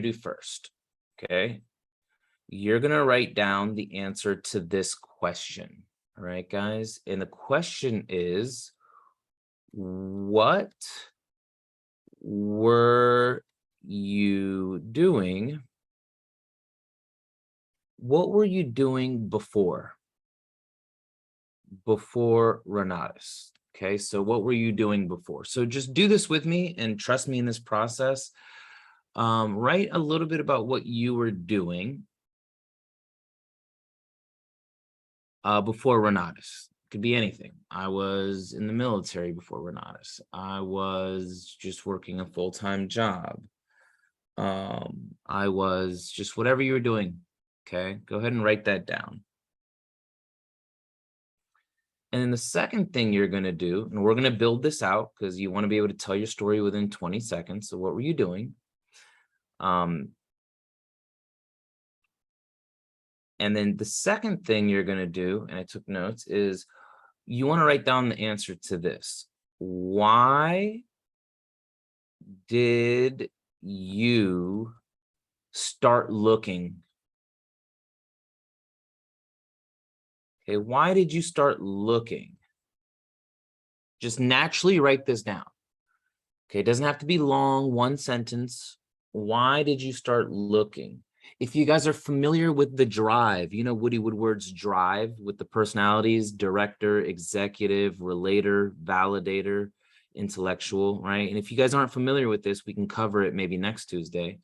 do first, okay? You're going to write down the answer to this question. All right, guys? And the question is, what were you doing? What were you doing before Renatus? Okay, so what were you doing before? So just do this with me and trust me in this process. Write a little bit about what you were doing before Renatus. Could be anything. I was in the military before Renatus. I was just working a full-time job. I was just whatever you were doing. Okay, go ahead and write that down. And then the second thing you're going to do, and we're going to build this out because you want to be able to tell your story within 20 seconds. So what were you doing? And then the second thing you're going to do, and I took notes, is you want to write down the answer to this. Why did you start looking? Okay, why did you start looking? Just naturally write this down. Okay, it doesn't have to be long, one sentence. Why did you start looking? If you guys are familiar with the drive, you know Woody Woodward's drive with the personalities, director, executive, relator, validator, intellectual, right? And if you guys aren't familiar with this, we can cover it maybe next Tuesday.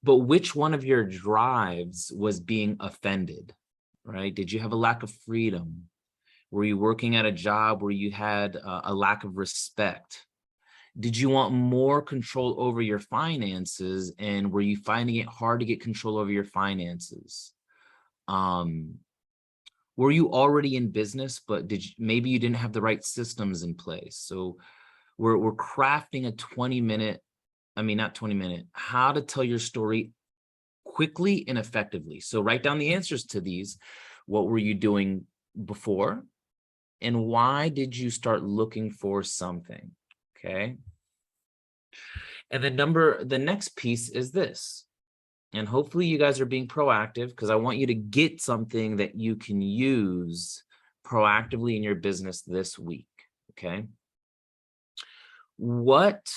But which one of your drives was being offended, right? Did you have a lack of freedom? Were you working at a job where you had a lack of respect? Did you want more control over your finances, and were you finding it hard to get control over your finances? Were you already in business, but maybe you didn't have the right systems in place? So we're crafting a 20-minute, not 20-minute, how to tell your story quickly and effectively. So write down the answers to these. What were you doing before? And why did you start looking for something? Okay. And the next piece is this. And hopefully you guys are being proactive because I want you to get something that you can use proactively in your business this week. Okay. What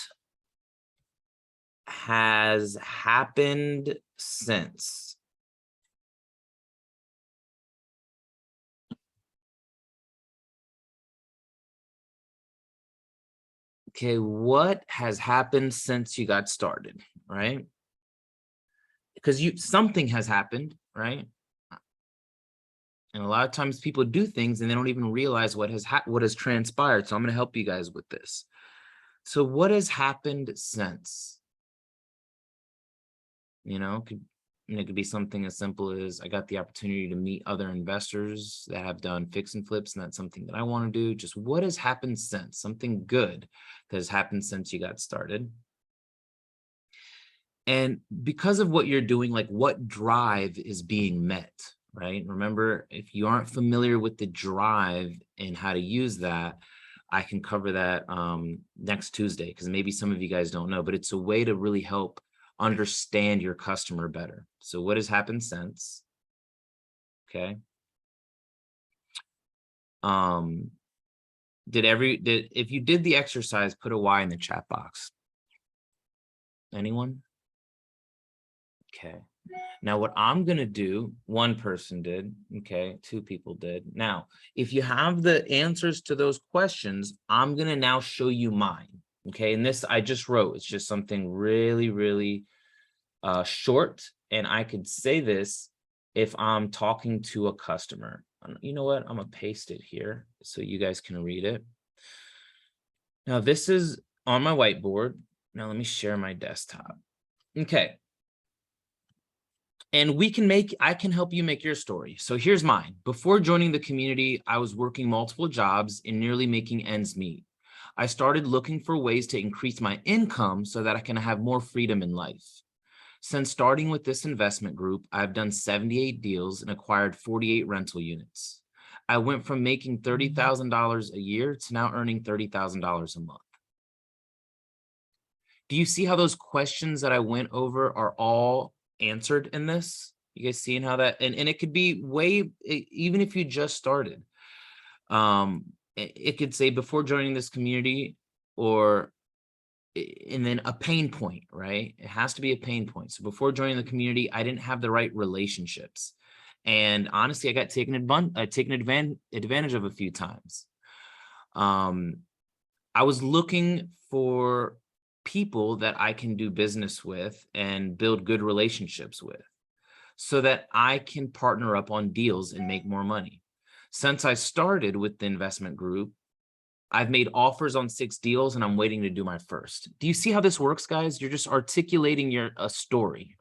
has happened since? Okay, what has happened since you got started, right? Because something has happened, right? And a lot of times people do things and they don't even realize what has transpired. So I'm going to help you guys with this. So what has happened since? It could be something as simple as I got the opportunity to meet other investors that have done fix and flips, and that's something that I want to do. Just what has happened since? Something good that has happened since you got started. And because of what you're doing, like what drive is being met, right? Remember, if you aren't familiar with the drive and how to use that, I can cover that next Tuesday, because maybe some of you guys don't know, but it's a way to really help understand your customer better. So what has happened since? Okay. If you did the exercise, put a Y in the chat box. Anyone? Okay. Now what I'm going to do, one person did, okay, 2 people did. Now, if you have the answers to those questions, I'm going to now show you mine. Okay. And this I just wrote, it's just something really, really short. And I could say this if I'm talking to a customer. You know what? I'm going to paste it here so you guys can read it. Now this is on my whiteboard. Now let me share my desktop. Okay. And I can help you make your story. So here's mine. Before joining the community, I was working multiple jobs and nearly making ends meet. I started looking for ways to increase my income so that I can have more freedom in life. Since starting with this investment group, I've done 78 deals and acquired 48 rental units. I went from making $30,000 a year to now earning $30,000 a month. Do you see how those questions that I went over are all answered in this? You guys seeing how that, and it could be even if you just started, it could say before joining this community, or and then a pain point, right? It has to be a pain point. So before joining the community, I didn't have the right relationships. And honestly, I got taken advantage of a few times. I was looking for people that I can do business with and build good relationships with, so that I can partner up on deals and make more money. Since I started with the investment group, I've made offers on 6 deals and I'm waiting to do my first. Do you see how this works, guys? You're just articulating your story.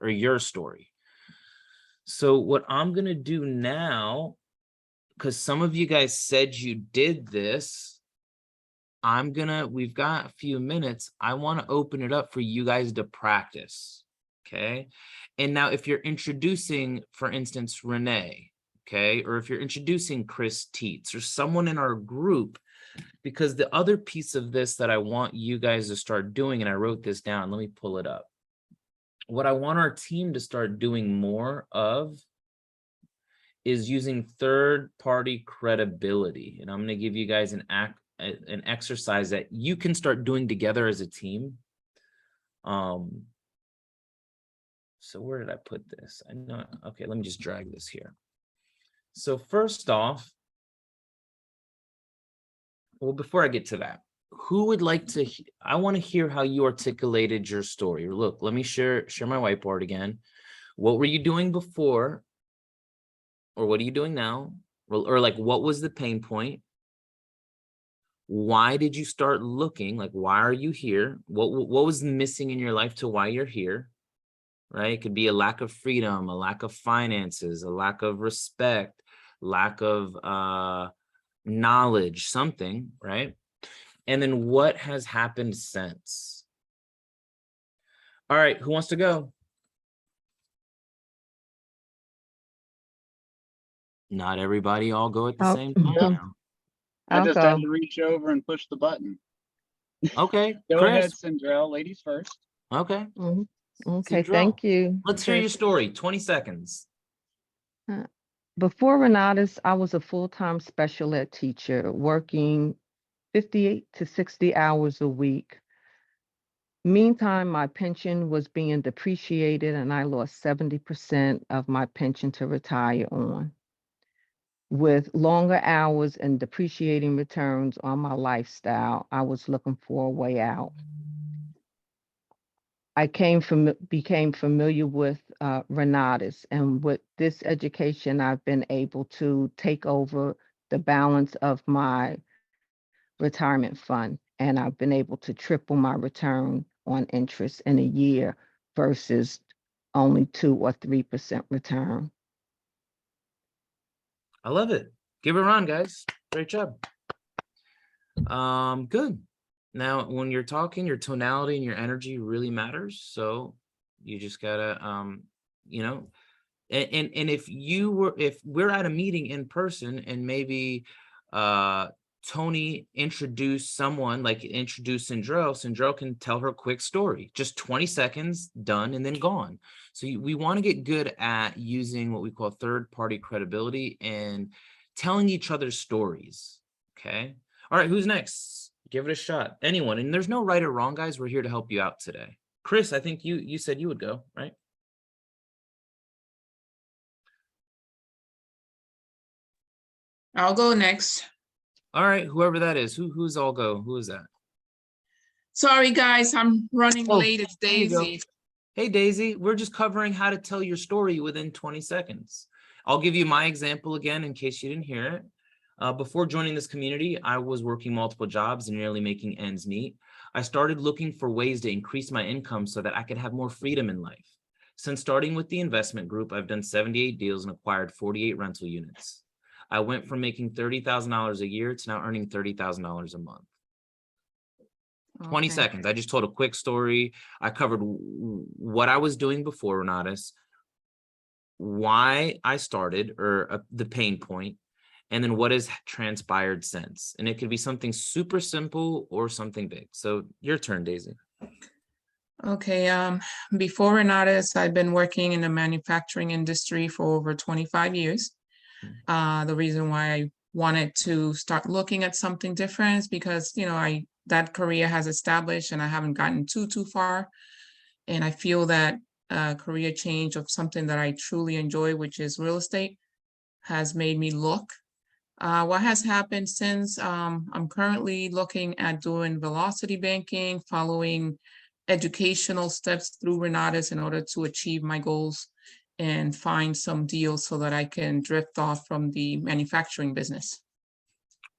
So what I'm going to do now, because some of you guys said you did this, we've got a few minutes. I want to open it up for you guys to practice. Okay. And now if you're introducing, for instance, Renee, okay, or if you're introducing Chris Teets or someone in our group, because the other piece of this that I want you guys to start doing, and I wrote this down, let me pull it up. What I want our team to start doing more of is using third-party credibility. And I'm going to give you guys an exercise that you can start doing together as a team. So where did I put this? I know. Okay, let me just drag this here. So first off, well, before I get to that, who would like to, I want to hear how you articulated your story. Look, let me share my whiteboard again. What were you doing before? Or what are you doing now? Or like, what was the pain point? Why did you start looking? Like, why are you here? What was missing in your life to why you're here? Right? It could be a lack of freedom, a lack of finances, a lack of respect, lack of knowledge, something, right? And then what has happened since? All right, who wants to go? Not everybody all go at the same time. I just had to reach over and push the button. Okay, Go Chris. ahead, Cinderella, ladies first. Okay. Okay, Cinderella, thank you. Let's hear your story. 20 seconds. Before Renatus, I was a full-time special ed teacher working 58 to 60 hours a week. Meantime, my pension was being depreciated and I lost 70% of my pension to retire on. With longer hours and depreciating returns on my lifestyle, I was looking for a way out. I became familiar with Renatus, and with this education, I've been able to take over the balance of my retirement fund, and I've been able to triple my return on interest in a year versus only 2 or 3% return. I love it. Give it a round, guys. Great job. Good. Now, when you're talking, your tonality and your energy really matters. So you just gotta, you know, and if we're at a meeting in person and maybe Tony introduced someone, like introduced Cinderella can tell her quick story, just 20 seconds, done, and then gone. So we want to get good at using what we call third-party credibility and telling each other stories. Okay. All right. Who's next? Give it a shot. Anyone. And there's no right or wrong, guys. We're here to help you out today. Chris, I think you said you would go, right? I'll go next. All right, whoever that is, who's all go? Who is that? Sorry, guys, I'm running late. It's Daisy. Hey, Daisy, we're just covering how to tell your story within 20 seconds. I'll give you my example again in case you didn't hear it. Before joining this community, I was working multiple jobs and nearly making ends meet. I started looking for ways to increase my income so that I could have more freedom in life. Since starting with the investment group, I've done 78 deals and acquired 48 rental units. I went from making $30,000 a year to now earning $30,000 a month. 20 seconds. I just told a quick story. I covered what I was doing before Renatus, why I started, or the pain point, and then what has transpired since. And it could be something super simple or something big. So your turn, Daisy. Okay, before Renatus, I've been working in the manufacturing industry for over 25 years. The reason why I wanted to start looking at something different is because, you know, that career has established and I haven't gotten too far. And I feel that career change of something that I truly enjoy, which is real estate, has made me look. What has happened since I'm currently looking at doing velocity banking, following educational steps through Renatus in order to achieve my goals and find some deals so that I can drift off from the manufacturing business.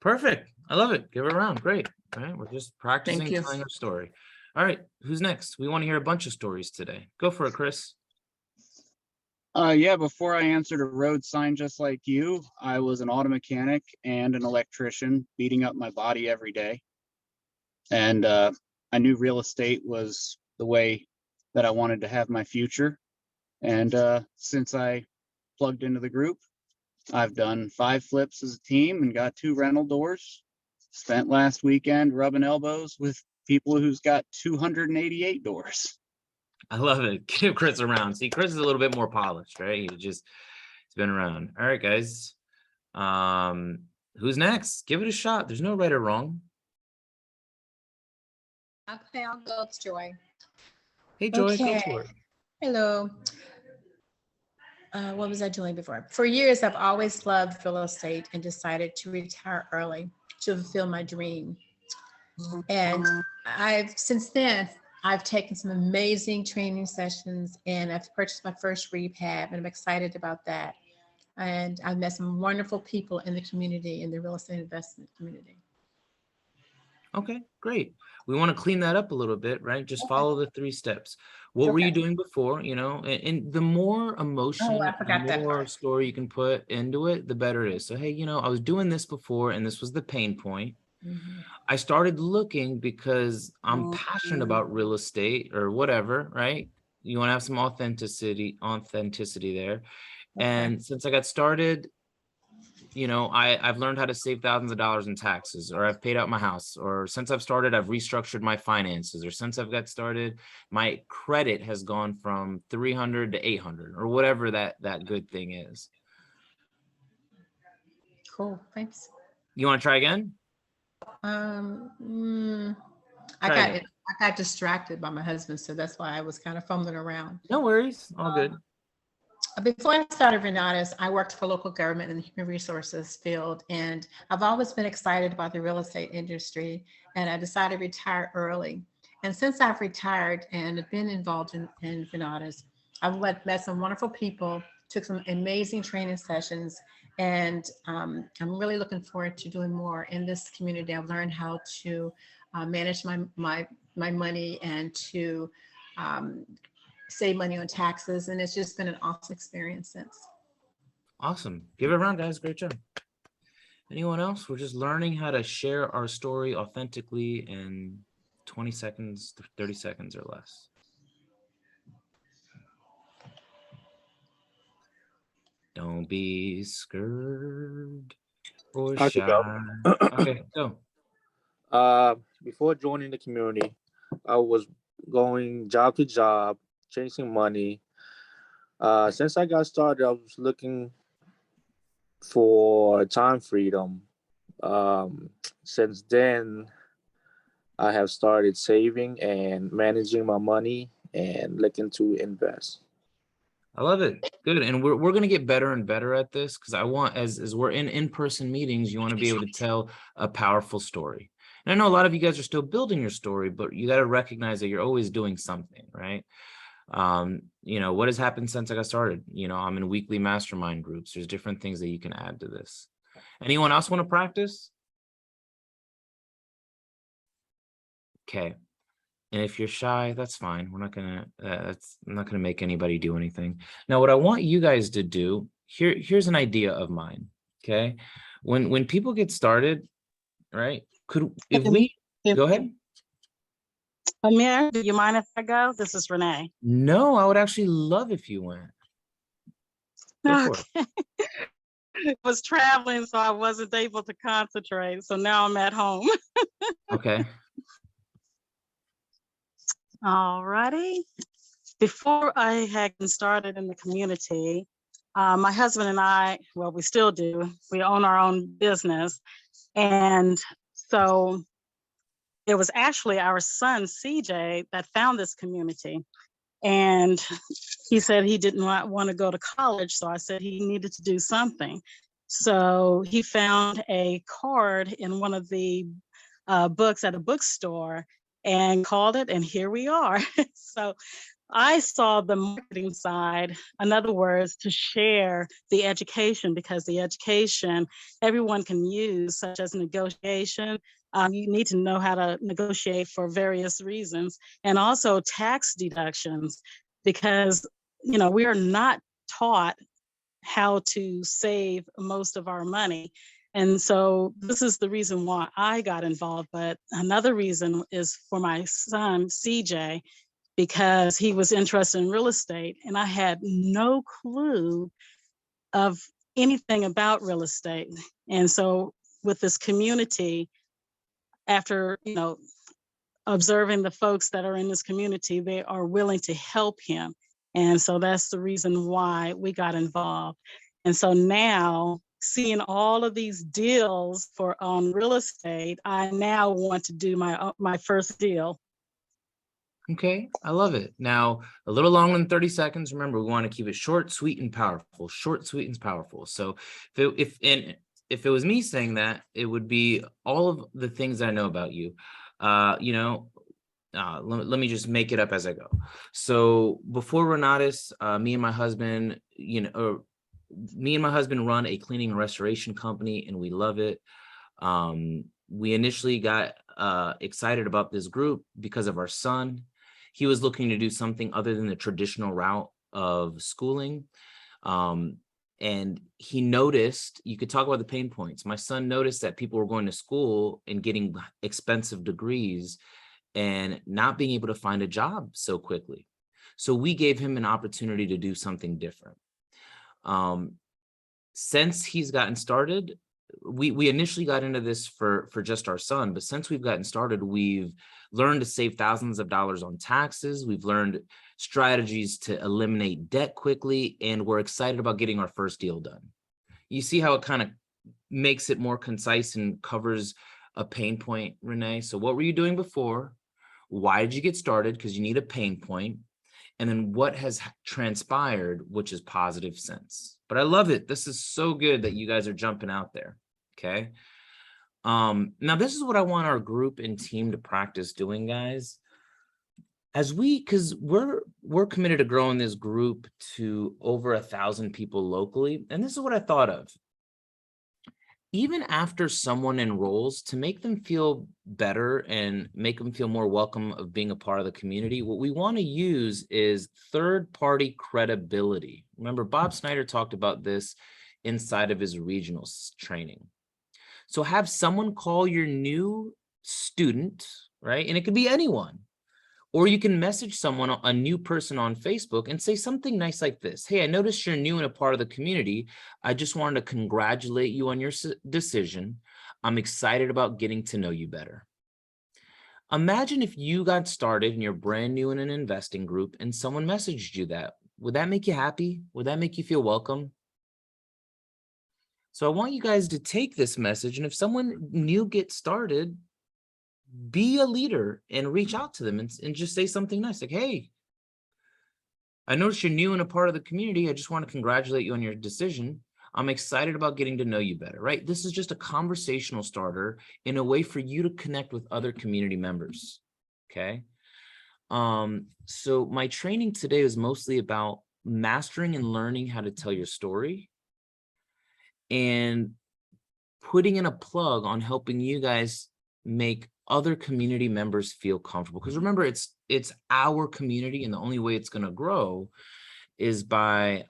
Perfect. I love it. Give it a round. Great. All right. We're just practicing you. telling our story. All right. Who's next? We want to hear a bunch of stories today. Go for it, Chris. Yeah, before I answered a road sign just like you, I was an auto mechanic and an electrician, beating up my body every day. And I knew real estate was the way that I wanted to have my future. And since I plugged into the group, I've done 5 flips as a team and got 2 rental doors. Spent last weekend rubbing elbows with people who's got 288 doors. I love it. Give Chris a round. See, Chris is a little bit more polished, right? He's been around. All right, guys. Who's next? Give it a shot. There's no right or wrong. Okay, I'll go. It's Joy. Hey, Joy, go Okay. for it. Hello. What was I doing before? For years, I've always loved real estate and decided to retire early to fulfill my dream. And since then, I've taken some amazing training sessions and I've purchased my first rehab and I'm excited about that. And I've met some wonderful people in the community, in the real estate investment community. Okay, great. We want to clean that up a little bit, right? Just follow the 3 steps. What were you doing before, you know? And the more emotion, I forgot the that more part. story you can put into it, the better it is. So, hey, you know, I was doing this before and this was the pain point. I started looking because I'm passionate about real estate or whatever, right? You want to have some authenticity there. And since I got started, you know, I've learned how to save thousands of dollars in taxes, or I've paid out my house, or since I've started, I've restructured my finances, or since I've got started, my credit has gone from 300 to 800, or whatever that good thing is. Cool, thanks. You want to try again? I got distracted by my husband, so that's why I was kind of fumbling around. No worries, all good. Before I started Renatus, I worked for local government in the human resources field, and I've always been excited about the real estate industry, and I decided to retire early. And since I've retired and been involved in Renatus, I've met some wonderful people, took some amazing training sessions, and I'm really looking forward to doing more in this community. I've learned how to manage my money and to save money on taxes, and it's just been an awesome experience since. Awesome. Give it a round, guys. Great job. Anyone else? We're just learning how to share our story authentically in 20 seconds, 30 seconds or less. Don't be scared or I could shy. Okay, go. Before joining the community, I was going job to job, chasing money. Since I got started, I was looking for time freedom. Since then, I have started saving and managing my money and looking to invest. I love it. Good. And we're going to get better and better at this because I want, as we're in-person meetings, you want to be able to tell a powerful story. And I know a lot of you guys are still building your story, but you got to recognize that you're always doing something, right? You know, what has happened since I got started? You know, I'm in weekly mastermind groups. There's different things that you can add to this. Anyone else want to practice? Okay. And if you're shy, that's fine. We're not gonna, I'm not gonna make anybody do anything. Now, what I want you guys to do, here's an idea of mine, okay? When people get started, right? Go ahead. Amir, do you mind if I go? This is Renee. No, I would actually love if you went. Go for it. I was traveling, so I wasn't able to concentrate. So now I'm at home. Okay. All righty. Before I had started in the community, my husband and I, well, we still do, we own our own business. And so it was actually our son, CJ, that found this community. And he said he didn't want to go to college. So I said he needed to do something. So he found a card in one of the books at a bookstore and called it, and here we are. So I saw the marketing side, in other words, to share the education, because the education everyone can use, such as negotiation. You need to know how to negotiate for various reasons, and also tax deductions, because we are not taught how to save most of our money. And so this is the reason why I got involved. But another reason is for my son, CJ, because he was interested in real estate and I had no clue of anything about real estate. And so with this community, after, observing the folks that are in this community, they are willing to help him. And so that's the reason why we got involved. And so now, seeing all of these deals on real estate, I now want to do my first deal. Okay, I love it. Now, a little longer than 30 seconds. Remember, we want to keep it short, sweet, and powerful. Short, sweet, and powerful. So if it was me saying that, it would be all of the things I know about you. Let me just make it up as I go. So before Renatus, me and my husband run a cleaning and restoration company, and we love it. We initially got excited about this group because of our son. He was looking to do something other than the traditional route of schooling. And he noticed, you could talk about the pain points. My son noticed that people were going to school and getting expensive degrees and not being able to find a job so quickly. So we gave him an opportunity to do something different. Since he's gotten started, we initially got into this for just our son, but since we've gotten started, we've learned to save thousands of dollars on taxes. We've learned strategies to eliminate debt quickly, and we're excited about getting our first deal done. You see how it kind of makes it more concise and covers a pain point, Renee? So what were you doing before? Why did you get started? Because you need a pain point. And then what has transpired, which is positive sense. But I love it. This is so good that you guys are jumping out there. Okay. Now this is what I want our group and team to practice doing, guys. Because we're committed to growing this group to over 1,000 people locally. And this is what I thought of. Even after someone enrolls, to make them feel better and make them feel more welcome of being a part of the community, what we want to use is third-party credibility. Remember, Bob Snyder talked about this inside of his regional training. So have someone call your new student, right? And it could be anyone. Or you can message someone, a new person on Facebook, and say something nice like this. Hey, I noticed you're new and a part of the community. I just wanted to congratulate you on your decision. I'm excited about getting to know you better. Imagine if you got started and you're brand new in an investing group and someone messaged you that. Would that make you happy? Would that make you feel welcome? So I want you guys to take this message, and if someone new gets started, be a leader and reach out to them and just say something nice, like, hey, I noticed you're new and a part of the community. I just want to congratulate you on your decision. I'm excited about getting to know you better, right? This is just a conversational starter in a way for you to connect with other community members, okay? So my training today is mostly about mastering and learning how to tell your story and putting in a plug on helping you guys make other community members feel comfortable. Because remember, it's our community, and the only way it's going to grow is by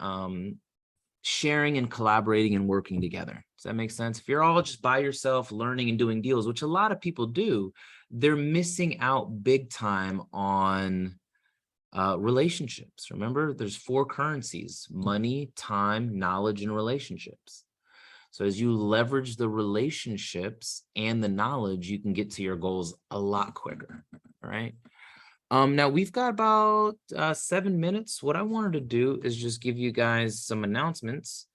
sharing and collaborating and working together. Does that make sense? If you're all just by yourself learning and doing deals, which a lot of people do, they're missing out big time on relationships. Remember, there's 4 currencies: money, time, knowledge, and relationships. So as you leverage the relationships and the knowledge, you can get to your goals a lot quicker, right? Now we've got about 7 minutes. What I wanted to do is just give you guys some announcements.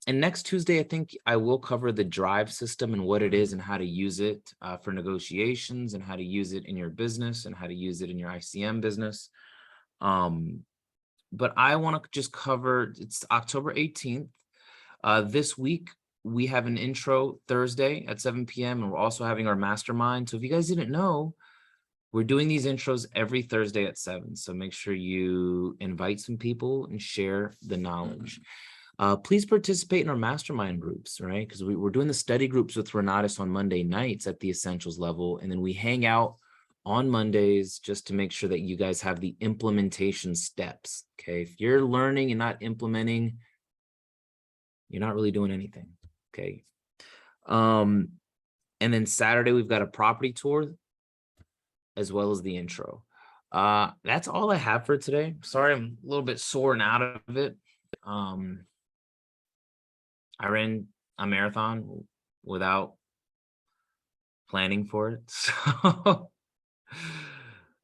And next Tuesday, I think I will cover the drive system and what it is and how to use it for negotiations and how to use it in your business and how to use it in your ICM business. But I want to just cover, it's October 18th. This week, we have an intro Thursday at 7 p.m. and we're also having our mastermind. So if you guys didn't know, we're doing these intros every Thursday at 7. So make sure you invite some people and share the knowledge. Please participate in our mastermind groups, right? Because we're doing the study groups with Renatus on Monday nights at the essentials level. And then we hang out on Mondays just to make sure that you guys have the implementation steps. Okay. If you're learning and not implementing, you're not really doing anything. Okay. And then Saturday, we've got a property tour as well as the intro. That's all I have for today. Sorry, I'm a little bit sore and out of it. I ran a marathon without planning for it. So,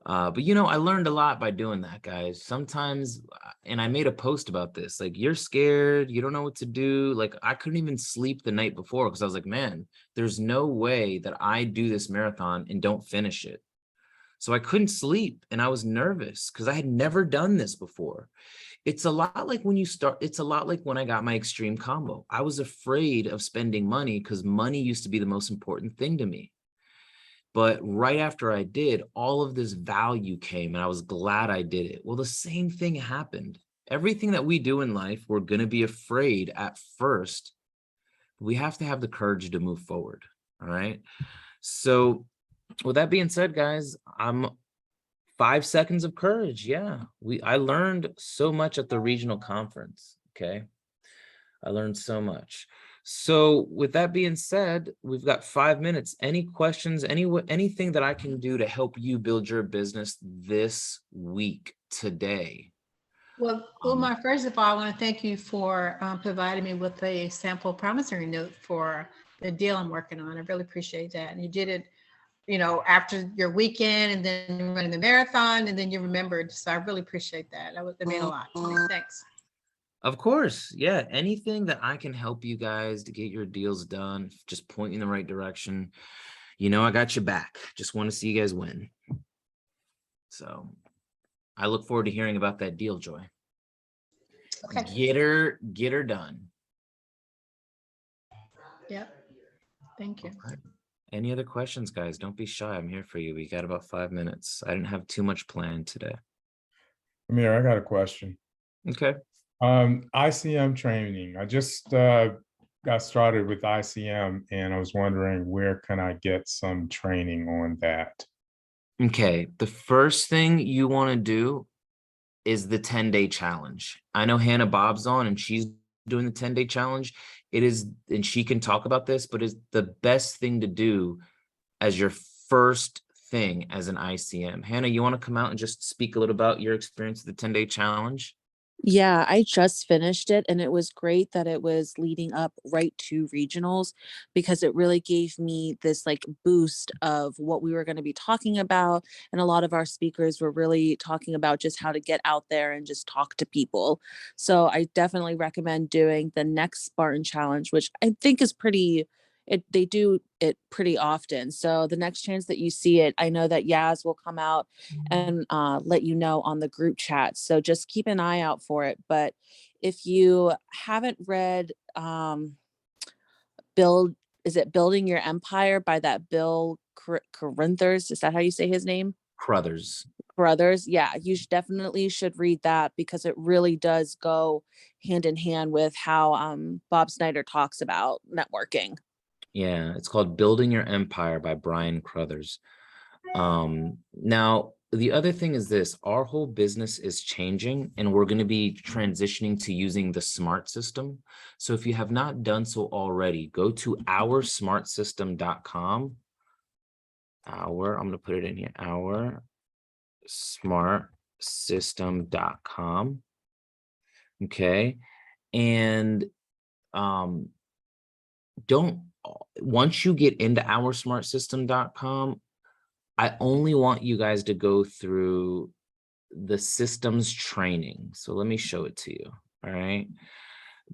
but you know, I learned a lot by doing that, guys. Sometimes, and I made a post about this, like you're scared, you don't know what to do. Like I couldn't even sleep the night before because I was like, man, there's no way that I do this marathon and don't finish it. So I couldn't sleep and I was nervous because I had never done this before. It's a lot like when you start, it's a lot like when I got my extreme combo. I was afraid of spending money because money used to be the most important thing to me. But right after I did, all of this value came and I was glad I did it. Well, the same thing happened. Everything that we do in life, we're going to be afraid at first. We have to have the courage to move forward. All right. So with that being said, guys, I'm 5 seconds of courage. Yeah, I learned so much at the regional conference. Okay, I learned so much. So with that being said, we've got 5 minutes. Any questions? Anything that I can do to help you build your business this week today? Well, Umar, first of all, I want to thank you for providing me with a sample promissory note for the deal I'm working on. I really appreciate that. And you did it, you know, after your weekend and then running the marathon and then you remembered. So I really appreciate that. That meant a lot to me. Thanks. Of course. Yeah. Anything that I can help you guys to get your deals done, just point in the right direction. You know, I got your back. Just want to see you guys win. So I look forward to hearing about that deal, Joy. Okay. Get her done. Yep. Thank you. Okay. Any other questions, guys? Don't be shy. I'm here for you. We got about 5 minutes. I didn't have too much planned today. Amir, I got a question. Okay. ICM training. I just got started with ICM and I was wondering where can I get some training on that? Okay. The first thing you want to do is the 10-day challenge. I know Hannah Bob's on and she's doing the 10-day challenge. It is, and she can talk about this, but it's the best thing to do as your first thing as an ICM. Hannah, you want to come out and just speak a little about your experience with the 10-day challenge? Yeah, I just finished it and it was great that it was leading up right to regionals because it really gave me this like boost of what we were going to be talking about. And a lot of our speakers were really talking about just how to get out there and just talk to people. So I definitely recommend doing the next Spartan Challenge, which I think is they do it pretty often. So the next chance that you see it, I know that Yaz will come out and let you know on the group chat. So just keep an eye out for it. But if you haven't read Building Your Empire by that Bill Corinthers, is that how you say his name? Crothers. Yeah, you definitely should read that because it really does go hand in hand with how Bob Snyder talks about networking. Yeah, it's called Building Your Empire by Brian Crothers. Now, the other thing is this, our whole business is changing and we're going to be transitioning to using the SMART system. So if you have not done so already, go to oursmartsystem.com. I'm going to put it in here, oursmartsystem.com. Okay. And once you get into oursmartsystem.com, I only want you guys to go through the systems training. So let me show it to you. All right.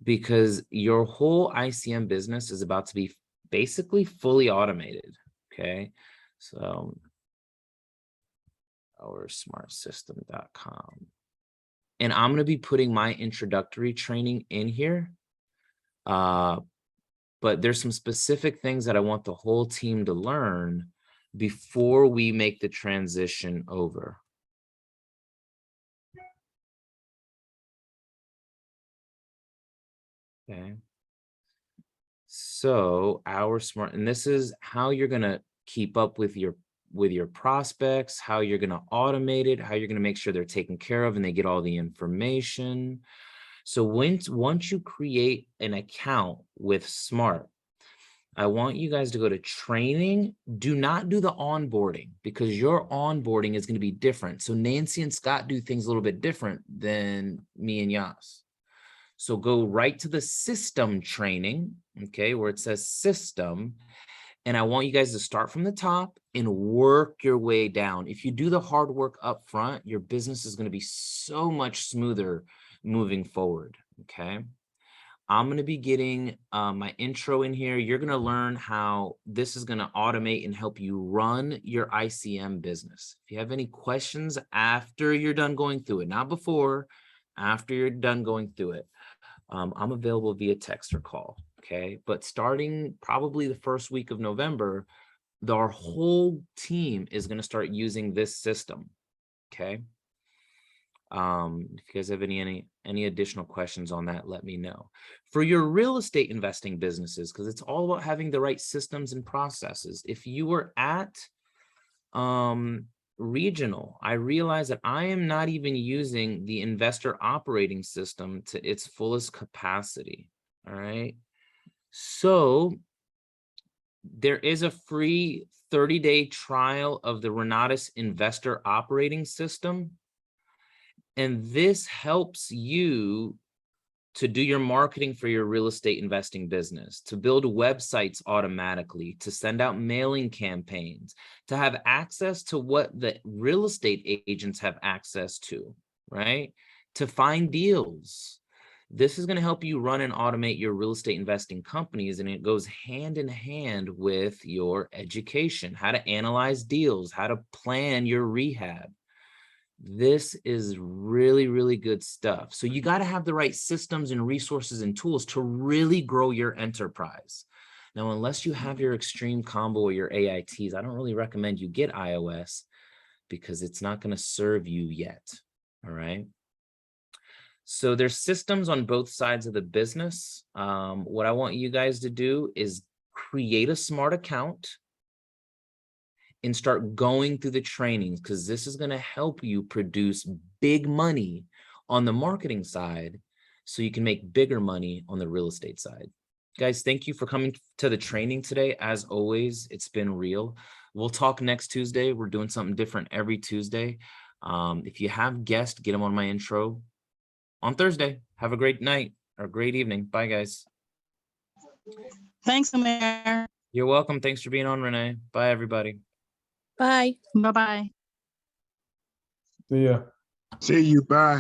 Because your whole ICM business is about to be basically fully automated. Okay. So oursmartsystem.com. And I'm going to be putting my introductory training in here. But there's some specific things that I want the whole team to learn before we make the transition over. Okay. So and this is how you're going to keep up with your prospects, how you're going to automate it, how you're going to make sure they're taken care of and they get all the information. So once you create an account with Smart, I want you guys to go to training. Do not do the onboarding because your onboarding is going to be different. So Nancy and Scott do things a little bit different than me and Yas. So go right to the system training, okay, where it says system. And I want you guys to start from the top and work your way down. If you do the hard work up front, your business is going to be so much smoother moving forward, okay? I'm going to be getting my intro in here. You're going to learn how this is going to automate and help you run your ICM business. If you have any questions after you're done going through it, not before, after you're done going through it, I'm available via text or call. Okay. But starting probably the first week of November, our whole team is going to start using this system. Okay. If you guys have any additional questions on that, let me know. For your real estate investing businesses, because it's all about having the right systems and processes. If you were at regional, I realize that I am not even using the investor operating system to its fullest capacity. All right. So there is a free 30-day trial of the Renatus investor operating system. And this helps you to do your marketing for your real estate investing business, to build websites automatically, to send out mailing campaigns, to have access to what the real estate agents have access to, right? To find deals. This is going to help you run and automate your real estate investing companies, and it goes hand in hand with your education, how to analyze deals, how to plan your rehab. This is really, really good stuff. So you got to have the right systems and resources and tools to really grow your enterprise. Now, unless you have your Extreme Combo or your AITs, I don't really recommend you get iOS because it's not going to serve you yet. All right. So there's systems on both sides of the business. What I want you guys to do is create a smart account and start going through the trainings, because this is going to help you produce big money on the marketing side so you can make bigger money on the real estate side. Guys, thank you for coming to the training today. As always, it's been real. We'll talk next Tuesday. We're doing something different every Tuesday. If you have guests, get them on my intro on Thursday. Have a great night or great evening. Bye, guys. Thanks, Amir. You're welcome. Thanks for being on, Renee. Bye, everybody. Bye. Bye-bye. See ya. See you. Bye.